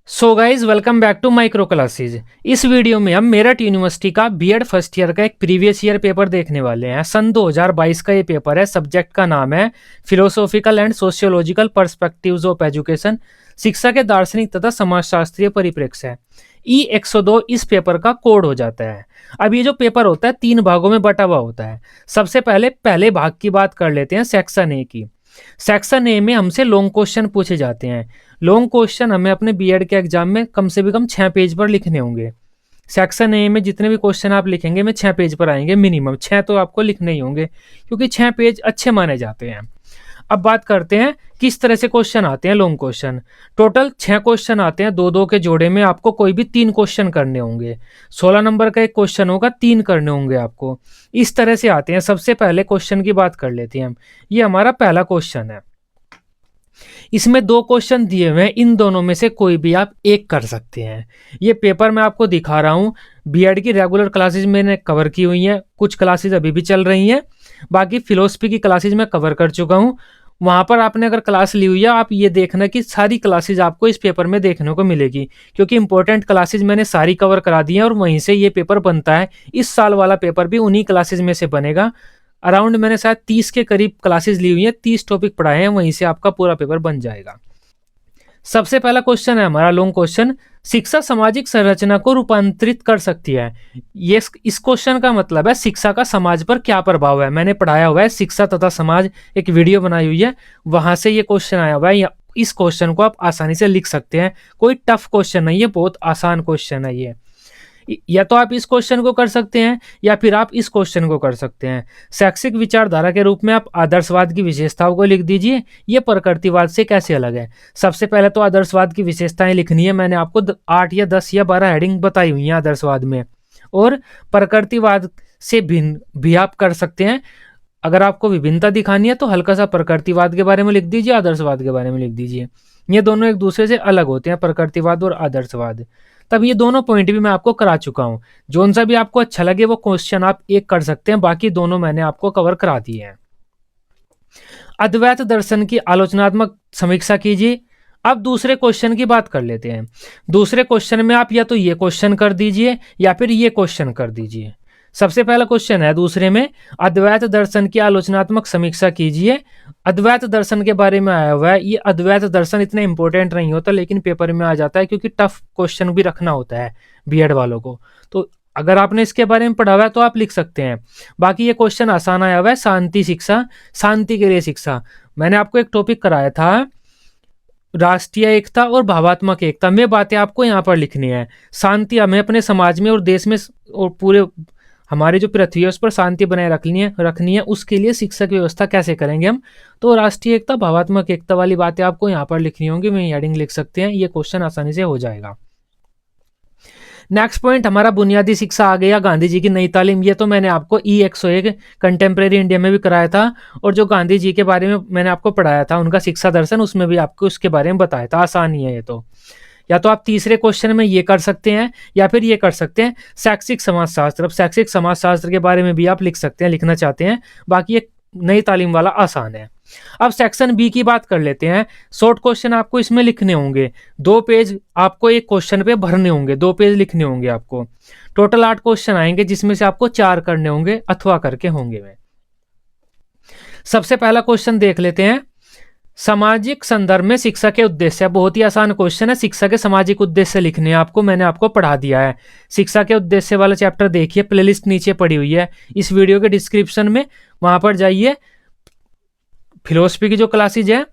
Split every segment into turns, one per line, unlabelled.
So guys welcome back to micro classes. इस वीडियो में हम मेरठ यूनिवर्सिटी का बीएड फर्स्ट ईयर का एक प्रीवियस ईयर पेपर देखने वाले हैं। सन 2022 का ये पेपर है। सब्जेक्ट का नाम है philosophical and sociological perspectives of education, शिक्षा के दार्शनिक तथा समाजशास्त्रीय परिप्रेक्ष्य है। E102 इस पेपर का कोड हो जाता है। अब ये जो पेपर होता है 3 भागों में बटा हुआ होता है। सबसे पहले भाग की बात कर लेते हैं, सेक्शन ए की। सेक्शन ए में हमसे लॉन्ग क्वेश्चन पूछे जाते हैं। लॉन्ग क्वेश्चन हमें अपने बीएड के एग्जाम में कम से कम 6 पेज पर लिखने होंगे। सेक्शन ए में जितने भी क्वेश्चन आप लिखेंगे में 6 पेज पर आएंगे, मिनिमम 6 तो आपको लिखने ही होंगे, क्योंकि 6 पेज अच्छे माने जाते हैं। अब बात करते हैं किस तरह से क्वेश्चन आते हैं। लॉन्ग क्वेश्चन टोटल 6 क्वेश्चन आते हैं, 2-2 के जोड़े में आपको कोई भी 3 क्वेश्चन करने होंगे। 16 नंबर का एक क्वेश्चन होगा, 3 करने होंगे आपको। इस तरह से आते हैं। सबसे पहले क्वेश्चन की बात कर लेते हैं हम। ये हमारा पहला क्वेश्चन है। इसमें 2 क्वेश्चन दिए हुए हैं, इन दोनों में से कोई भी आप एक कर सकते हैं। ये पेपर मैं आपको दिखा रहा हूँ। बीएड की रेगुलर क्लासेज मैंने कवर की हुई हैं, कुछ क्लासेज अभी भी चल रही हैं। बाकी फिलोसफी की क्लासेज मैं कवर कर चुका हूँ। वहाँ पर आपने अगर क्लास ली हुई है, आप ये देखना कि सारी क्लासेज आपको इस पेपर में देखने को मिलेगी, क्योंकि इंपॉर्टेंट क्लासेज मैंने सारी कवर करा दी हैं और वहीं से ये पेपर बनता है। इस साल वाला पेपर भी उन्हीं क्लासेज में से बनेगा। अराउंड मैंने शायद 30 के करीब क्लासेस ली हुई हैं, 30 टॉपिक पढ़ाए हैं, वहीं से आपका पूरा पेपर बन जाएगा। सबसे पहला क्वेश्चन है हमारा लॉन्ग क्वेश्चन, शिक्षा सामाजिक संरचना को रूपांतरित कर सकती है। ये इस क्वेश्चन का मतलब है शिक्षा का समाज पर क्या प्रभाव है। मैंने पढ़ाया हुआ है शिक्षा तथा समाज, एक वीडियो बनाई हुई है, वहां से ये क्वेश्चन आया हुआ है। इस क्वेश्चन को आप आसानी से लिख सकते हैं, कोई टफ क्वेश्चन नहीं है, बहुत आसान क्वेश्चन है ये। या तो आप इस क्वेश्चन को कर सकते हैं या फिर आप इस क्वेश्चन को कर सकते हैं। शैक्षिक विचारधारा के रूप में आप आदर्शवाद की विशेषताओं को लिख दीजिए, ये प्रकृतिवाद से कैसे अलग है। सबसे पहले तो आदर्शवाद की विशेषताएं लिखनी है। मैंने आपको 8 या 10 या 12 हेडिंग बताई हुई हैं आदर्शवाद में, और प्रकृतिवाद से भिन्न भी आप कर सकते हैं। अगर आपको विभिन्नता दिखानी है तो हल्का सा प्रकृतिवाद के बारे में लिख दीजिए, आदर्शवाद के बारे में लिख दीजिए। ये दोनों एक दूसरे से अलग होते हैं, प्रकृतिवाद और आदर्शवाद। तब ये दोनों पॉइंट भी मैं आपको करा चुका हूं। जोन सा भी आपको अच्छा लगे वो क्वेश्चन आप एक कर सकते हैं, बाकी दोनों मैंने आपको कवर करा दिए हैं। अद्वैत दर्शन की आलोचनात्मक समीक्षा कीजिए। अब दूसरे क्वेश्चन की बात कर लेते हैं। दूसरे क्वेश्चन में आप या तो ये क्वेश्चन कर दीजिए या फिर ये क्वेश्चन कर दीजिए। सबसे पहला क्वेश्चन है दूसरे में, अद्वैत दर्शन की आलोचनात्मक समीक्षा कीजिए। अद्वैत दर्शन के बारे में आया हुआ है। ये अद्वैत दर्शन इतना इंपॉर्टेंट नहीं होता, लेकिन पेपर में आ जाता है, क्योंकि टफ क्वेश्चन भी रखना होता है बीएड वालों को। तो अगर आपने इसके बारे में पढ़ा हुआ है तो आप लिख सकते हैं। बाकी ये क्वेश्चन आसान आया हुआ है, शांति शिक्षा, शांति के लिए शिक्षा। मैंने आपको एक टॉपिक कराया था राष्ट्रीय एकता और भावात्मक एकता में, बातें आपको यहाँ पर लिखनी है। शांति हमें अपने समाज में और देश में और पूरे हमारी जो पृथ्वी है उस पर शांति बनाए रखनी है। उसके लिए शिक्षा की व्यवस्था कैसे करेंगे हम, तो राष्ट्रीय एकता भावात्मक एकता वाली बातें आपको यहाँ पर लिखनी होंगी। मैं हेडिंग लिख सकते हैं, ये क्वेश्चन आसानी से हो जाएगा। नेक्स्ट पॉइंट हमारा बुनियादी शिक्षा आ गया, गांधी जी की नई तालीम। ये तो मैंने आपको E101 कंटेम्प्रेरी इंडिया में भी कराया था, और जो गांधी जी के बारे में मैंने आपको पढ़ाया था उनका शिक्षा दर्शन, उसमें भी आपको उसके बारे में बताया था। आसानी है ये तो। या तो आप तीसरे क्वेश्चन में ये कर सकते हैं या फिर ये कर सकते हैं, शैक्षिक समाजशास्त्र। अब शैक्षिक समाजशास्त्र के बारे में भी आप लिख सकते हैं, लिखना चाहते हैं। बाकी ये नई तालीम वाला आसान है। अब सेक्शन बी की बात कर लेते हैं। शॉर्ट क्वेश्चन आपको इसमें लिखने होंगे, 2 पेज आपको एक क्वेश्चन पे भरने होंगे, 2 पेज लिखने होंगे आपको। टोटल 8 क्वेश्चन आएंगे, जिसमें से आपको 4 करने होंगे अथवा करके होंगे। में सबसे पहला क्वेश्चन देख लेते हैं, सामाजिक संदर्भ में शिक्षा के उद्देश्य। बहुत ही आसान क्वेश्चन है, शिक्षा के सामाजिक उद्देश्य लिखने हैं आपको, मैंने आपको पढ़ा दिया है। शिक्षा के उद्देश्य वाला चैप्टर देखिए, प्लेलिस्ट नीचे पड़ी हुई है इस वीडियो के डिस्क्रिप्शन में, वहां पर जाइए। फिलोसफी की जो क्लासेज है,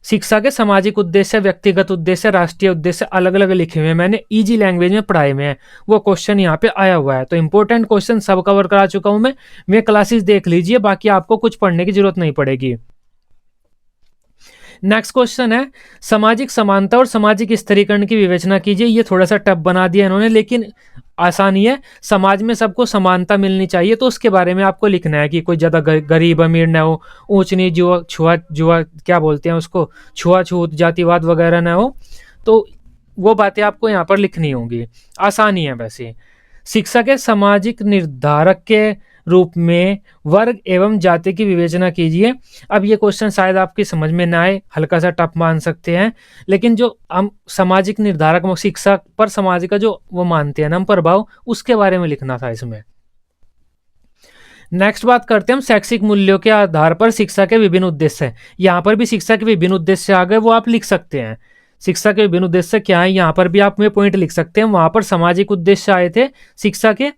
शिक्षा के सामाजिक उद्देश्य, व्यक्तिगत उद्देश्य, राष्ट्रीय उद्देश्य अलग अलग लिखे हुए हैं, मैंने इजी लैंग्वेज में पढ़ाए हुए हैं। वो क्वेश्चन यहाँ पे आया हुआ है। तो इंपॉर्टेंट क्वेश्चन सब कवर करा चुका हूं मैं क्लासेज देख लीजिए, बाकी आपको कुछ पढ़ने की जरूरत नहीं पड़ेगी। नेक्स्ट क्वेश्चन है, सामाजिक समानता और सामाजिक स्तरीकरण की विवेचना कीजिए। ये थोड़ा सा टफ बना दिया इन्होंने, लेकिन आसानी है। समाज में सबको समानता मिलनी चाहिए, तो उसके बारे में आपको लिखना है कि कोई ज़्यादा गरीब अमीर ना हो, ऊंच नीच जुआ क्या बोलते हैं उसको, छुआछूत जातिवाद वगैरह ना हो। तो वो बातें आपको यहाँ पर लिखनी होंगी, आसानी है वैसे। शिक्षा के सामाजिक निर्धारक के रूप में वर्ग एवं जाति की विवेचना कीजिए। अब ये क्वेश्चन शायद आपकी समझ में ना आए, हल्का सा टफ मान सकते हैं, लेकिन जो हम सामाजिक निर्धारक शिक्षा पर समाज का जो वो मानते हैं ना हम प्रभाव, उसके बारे में लिखना था इसमें। नेक्स्ट बात करते हैं हम शैक्षिक मूल्यों के आधार पर शिक्षा के विभिन्न उद्देश्य। यहाँ पर भी शिक्षा के विभिन्न उद्देश्य आ गए, वो आप लिख सकते हैं। शिक्षा के विभिन्न उद्देश्य क्या है, यहाँ पर भी आप में पॉइंट लिख सकते हैं। वहां पर सामाजिक उद्देश्य आए थे शिक्षा के,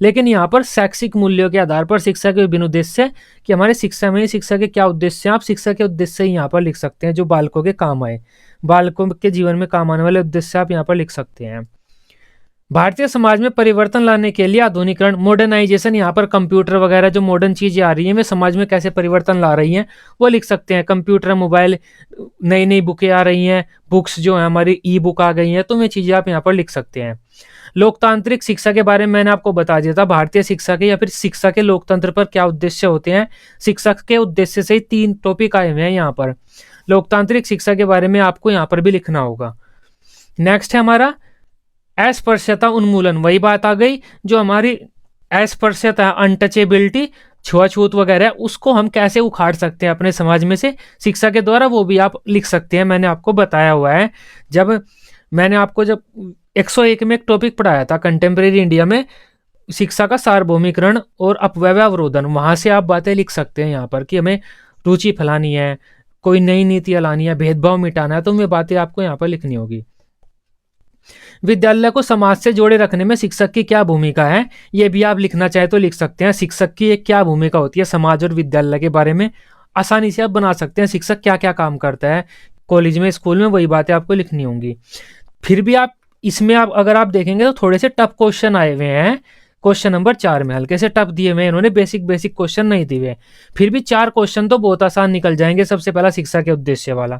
लेकिन यहाँ पर शैक्षिक मूल्यों के आधार पर शिक्षा के विभिन्न उद्देश्य कि हमारे शिक्षा में शिक्षा के क्या उद्देश्य हैं, आप शिक्षा के उद्देश्य यहाँ पर लिख सकते हैं जो बालकों के काम आए, बालकों के जीवन में काम आने वाले उद्देश्य आप यहाँ पर लिख सकते हैं। भारतीय समाज में परिवर्तन लाने के लिए आधुनिकरण, मॉडर्नाइजेशन, यहाँ पर कंप्यूटर वगैरह जो मॉडर्न चीजें आ रही हैं वे समाज में कैसे परिवर्तन ला रही हैं वो लिख सकते हैं। कंप्यूटर, मोबाइल, नई नई बुकें आ रही हैं, बुक्स जो है हमारी ई बुक आ गई हैं, तो वे चीजें आप यहाँ पर लिख सकते हैं। लोकतांत्रिक शिक्षा के बारे में मैंने आपको बता दिया था, भारतीय शिक्षा के या फिर शिक्षा के लोकतंत्र पर क्या उद्देश्य होते हैं। शिक्षा के उद्देश्य से ही 3 टॉपिक आए हुए हैं यहाँ पर। लोकतांत्रिक शिक्षा के बारे में आपको यहाँ पर भी लिखना होगा। नेक्स्ट है हमारा अस्पृश्यता उन्मूलन, वही बात आ गई जो हमारी अस्पृश्यता, अनटचेबिलिटी, छुआछूत वगैरह, उसको हम कैसे उखाड़ सकते हैं अपने समाज में से शिक्षा के द्वारा, वो भी आप लिख सकते हैं। मैंने आपको बताया हुआ है, जब 101 में एक टॉपिक पढ़ाया था कंटेम्प्रेरी इंडिया में शिक्षा का सार्वभौमिकरण और अपव्यय अवरोधन, वहां से आप बातें लिख सकते हैं यहाँ पर कि हमें रुचि फैलानी है, कोई नई नीतियां लानी है, भेदभाव मिटाना है, तो वे बातें आपको यहाँ पर लिखनी होगी। विद्यालय को समाज से जोड़े रखने में शिक्षक की क्या भूमिका है, ये भी आप लिखना चाहे तो लिख सकते हैं। शिक्षक की एक क्या भूमिका होती है समाज और विद्यालय के बारे में आसानी से आप बना सकते हैं। शिक्षक क्या क्या काम करता है कॉलेज में, स्कूल में, वही बातें आपको लिखनी होंगी। फिर भी आप इसमें अगर आप देखेंगे तो थोड़े से टफ क्वेश्चन आए हुए हैं। क्वेश्चन नंबर 4 में हल्के से टफ दिए हुए हैं, इन्होंने बेसिक क्वेश्चन नहीं दिए हुए। फिर भी 4 क्वेश्चन तो बहुत आसान निकल जाएंगे। सबसे पहला शिक्षा के उद्देश्य वाला,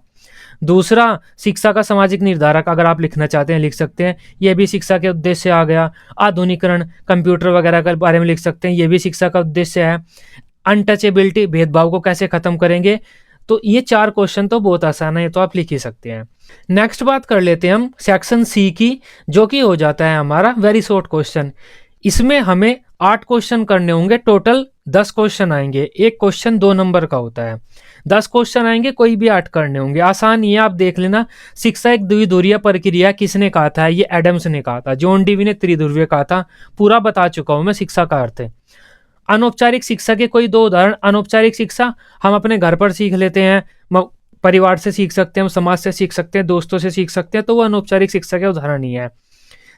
दूसरा शिक्षा का सामाजिक निर्धारक, अगर आप लिखना चाहते हैं लिख सकते हैं, ये भी शिक्षा के उद्देश्य आ गया। आधुनिकरण, कंप्यूटर वगैरह के बारे में लिख सकते हैं, ये भी शिक्षा का उद्देश्य है। अनटचेबिलिटी, भेदभाव को कैसे खत्म करेंगे, तो ये 4 क्वेश्चन तो बहुत आसान है, तो आप लिख ही सकते हैं। नेक्स्ट बात कर लेते हैं हम सेक्शन सी की, जो कि हो जाता है हमारा वेरी शॉर्ट क्वेश्चन। इसमें हमें 8 क्वेश्चन करने होंगे, टोटल 10 क्वेश्चन आएंगे। एक क्वेश्चन 2 नंबर का होता है, 10 क्वेश्चन आएंगे, कोई भी 8 करने होंगे। आसान ये आप देख लेना। शिक्षा एक द्विध्रुवीय प्रक्रिया किसने कहा था, ये एडम्स ने कहा था। जॉन डीवी ने त्रिध्रुवीय कहा था। पूरा बता चुका हूं मैं शिक्षा का अर्थ है। अनौपचारिक शिक्षा के कोई 2 उदाहरण। अनौपचारिक शिक्षा हम अपने घर पर सीख लेते हैं, परिवार से सीख सकते हैं, हम समाज से सीख सकते हैं, दोस्तों से सीख सकते हैं, तो वो अनौपचारिक शिक्षा के उदाहरण ही है।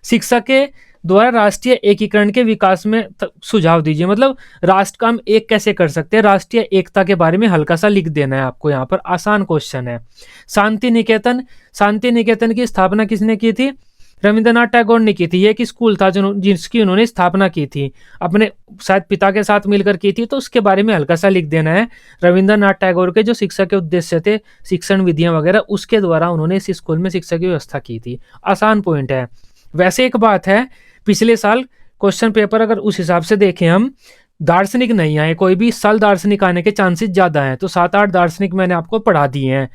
शिक्षा के द्वारा राष्ट्रीय एकीकरण के विकास में सुझाव दीजिए, मतलब राष्ट्र का हम एक कैसे कर सकते हैं, राष्ट्रीय एकता के बारे में हल्का सा लिख देना है आपको यहाँ पर। आसान क्वेश्चन है। शांति निकेतन, शांति निकेतन की स्थापना किसने की थी, रविंद्रनाथ टैगोर ने की थी। ये एक स्कूल था जिसकी उन्होंने स्थापना की थी, अपने शायद पिता के साथ मिलकर की थी, तो उसके बारे में हल्का सा लिख देना है। रविंद्रनाथ टैगोर के जो शिक्षा के उद्देश्य थे, शिक्षण विधियां वगैरह, उसके द्वारा उन्होंने इस स्कूल में शिक्षा की व्यवस्था की थी। आसान पॉइंट है। वैसे एक बात है, पिछले साल क्वेश्चन पेपर अगर उस हिसाब से देखें हम, दार्शनिक नहीं आए कोई भी। इस साल दार्शनिक आने के चांसेस ज्यादा हैं, तो 7-8 दार्शनिक मैंने आपको पढ़ा दिए हैं।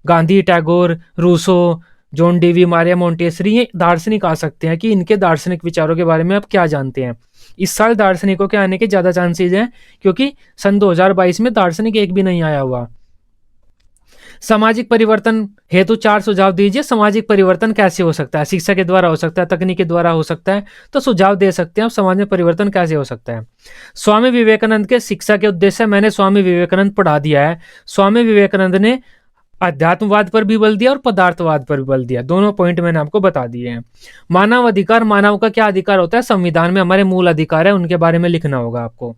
Gandhi, Tagore, Rousseau, John Dewey, Maria Montessori, ये दार्शनिक आ सकते हैं कि इनके दार्शनिक विचारों के बारे में आप क्या जानते हैं। इस साल दार्शनिकों के आने के ज्यादा चांसेस हैं, क्योंकि सन 2022 में दार्शनिक एक भी नहीं आया हुआ। सामाजिक परिवर्तन हेतु 4 सुझाव दीजिए। सामाजिक परिवर्तन कैसे हो सकता है, शिक्षा के द्वारा हो सकता है, तकनीक के द्वारा हो सकता है, तो सुझाव दे सकते हैं आप समाज में परिवर्तन कैसे हो सकता है। स्वामी विवेकानंद के शिक्षा के उद्देश्य, मैंने स्वामी विवेकानंद पढ़ा दिया है। स्वामी विवेकानंद ने अध्यात्मवाद पर भी बल दिया और पदार्थवाद पर भी बल दिया, दोनों पॉइंट मैंने आपको बता दिए हैं। मानव अधिकार, मानव का क्या अधिकार होता है, संविधान में हमारे मूल अधिकार है, उनके बारे में लिखना होगा आपको।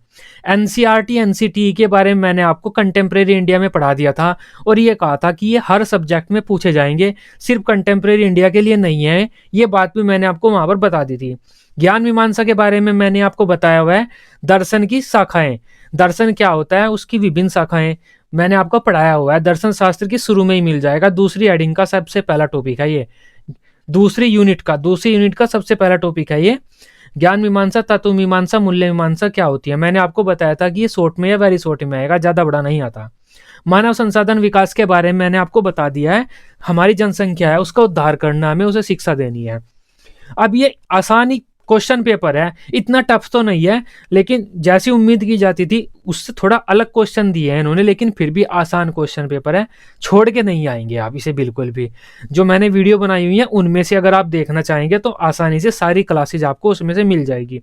एनसीईआरटी, एनसीटी के बारे में मैंने आपको कंटेम्प्रेरी इंडिया में पढ़ा दिया था, और ये कहा था कि ये हर सब्जेक्ट में पूछे जाएंगे, सिर्फ कंटेम्प्रेरी इंडिया के लिए नहीं है। ये बात भी मैंने आपको वहां पर बता दी थी। ज्ञान मीमांसा के बारे में मैंने आपको बताया हुआ है। दर्शन की शाखाएं, दर्शन क्या होता है, उसकी विभिन्न शाखाएं मैंने आपको पढ़ाया हुआ है। दर्शन शास्त्र की शुरू में ही मिल जाएगा, दूसरी हेडिंग का सबसे पहला टॉपिक है ये। दूसरी यूनिट का सबसे पहला टॉपिक है ये। ज्ञान मीमांसा, तत्व मीमांसा, मूल्य मीमांसा क्या होती है, मैंने आपको बताया था कि ये शॉर्ट में या वेरी शॉर्ट में आएगा, ज्यादा बड़ा नहीं आता। मानव संसाधन विकास के बारे में मैंने आपको बता दिया है। हमारी जनसंख्या है, उसका उद्धार करना, हमें उसे शिक्षा देनी है। अब ये आसानी क्वेश्चन पेपर है, इतना टफ तो नहीं है, लेकिन जैसी उम्मीद की जाती थी उससे थोड़ा अलग क्वेश्चन दिए हैं इन्होंने, लेकिन फिर भी आसान क्वेश्चन पेपर है, छोड़ के नहीं आएंगे आप इसे बिल्कुल भी। जो मैंने वीडियो बनाई हुई है उनमें से अगर आप देखना चाहेंगे तो आसानी से सारी क्लासेज आपको उसमें से मिल जाएगी।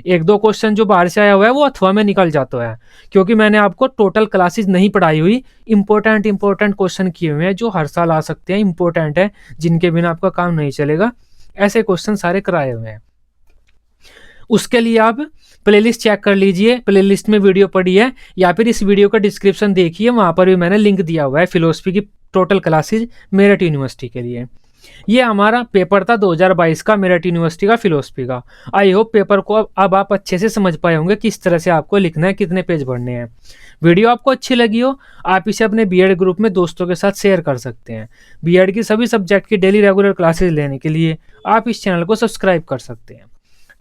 एक दो क्वेश्चन जो बाहर से आया हुआ है वो अथवा में निकल जाता है, क्योंकि मैंने आपको टोटल क्लासेज नहीं पढ़ाई हुई, इंपॉर्टेंट क्वेश्चन किए हुए हैं जो हर साल आ सकते हैं, इंपॉर्टेंट है, जिनके बिना आपका काम नहीं चलेगा, ऐसे क्वेश्चन सारे कराए हुए हैं। उसके लिए आप प्लेलिस्ट चेक कर लीजिए, प्लेलिस्ट में वीडियो पड़ी है, या फिर इस वीडियो का डिस्क्रिप्शन देखिए, वहां पर भी मैंने लिंक दिया हुआ है फिलोसफी की टोटल क्लासेज मेरठ यूनिवर्सिटी के लिए। ये हमारा पेपर था 2022 का मेरठ यूनिवर्सिटी का फिलोसफी का। आई होप पेपर को अब आप अच्छे से समझ पाए होंगे किस तरह से आपको लिखना है, कितने पेज भरने हैं। वीडियो आपको अच्छी लगी हो, आप इसे अपने बीएड ग्रुप में दोस्तों के साथ शेयर कर सकते हैं। बीएड की सभी सब्जेक्ट की डेली रेगुलर क्लासेज लेने के लिए आप इस चैनल को सब्सक्राइब कर सकते हैं।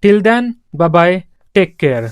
Till then, bye bye, take care.